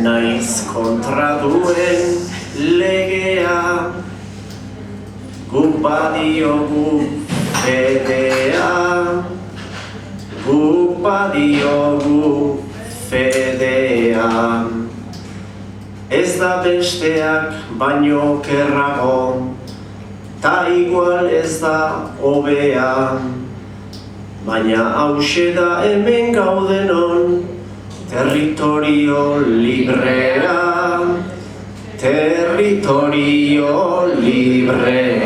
naiz kontra duen legea, guk badiogu fedea, guk badiogu fedea. Ez da besteak baino kerrago, ta igual ez da hobea, baina hauxe da hemen gaudenon, territorio librea, territorio librea.